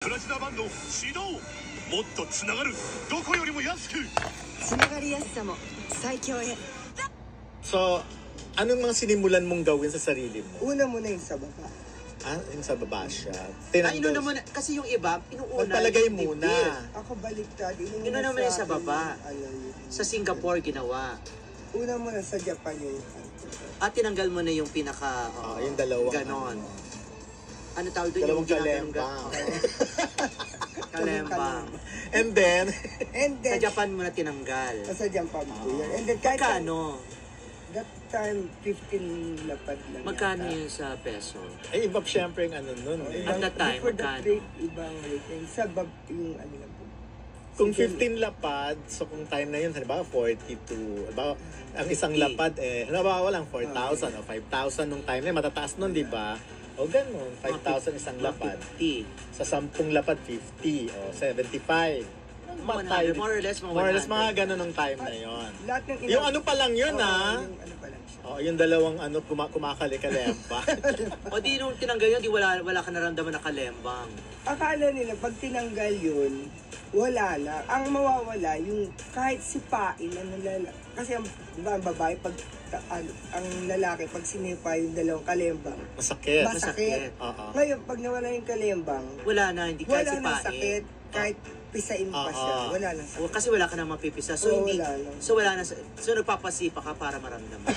プラチナバンド始動。もっとつながる。どこよりも安く。つながりやすさも最強へ。So, anong mga sinimulan mong gawin sa sarili mo? Una mo na yung sa baba. Yung sa baba siya. Ay, inuna mo na, kasi yung iba, inuuna. Pagpalagay yung muna. dibdib. Ako baliktad. Inuna mo na sa baba. Sa Singapore ginawa. Una mo na sa Japan yung At tinanggal mo na yung pinaka, yung dalawang. ganon. Ano tawag doon? Dalawang Yung ginagano'ng kalembang. Kalembang. And then, Sa Japan mo na tinanggal. Sa Japan po yun. And then kahit Magkano? that time, 15 lapad lang. Magkano yata. yun sa peso? ay iba siyempre yung ano nun. Eh. At that time, Before that magkano? rate, ibang rate. And sa bab, yung ano lang po. Kung 15 lapad, so kung time na yun, halimbawa 42, halimbawa, ang isang 50. lapad, halimbawa lang 4,000 o 5,000 nung time na yun, matataas nun, di ba? O ganun, 5,000 isang lapad. 50. Sa 10 lapad, 50 o 75. 100, more or less, mga 100. More or less, mga ganun nung time na yon. Lahat ng Yung ano pa lang yun, ha? Yung ano pa lang siya. Oh, yung dalawang ano kumakali-kalempa. O di nung tinanggal yun, di wala ka naramdaman na kalembang. Akala nila, pag tinanggal yun, wala na. Ang mawawala, yung kahit sipain na nalala. Kasi ang, diba, ang babae, pag ang lalaki, pag sinipa yung dalawang kalembang, Masakit. masakit. Oo. Ngayon, pag nawala yung kalembang, Wala na, hindi kahit wala sipain. nang sakit. Kahit pisain pa siya, wala nang sakit. Kasi wala ka nang mapipisa. So, Oo, hindi, wala na. so wala na. So, nagpapasipa ka para maramdaman.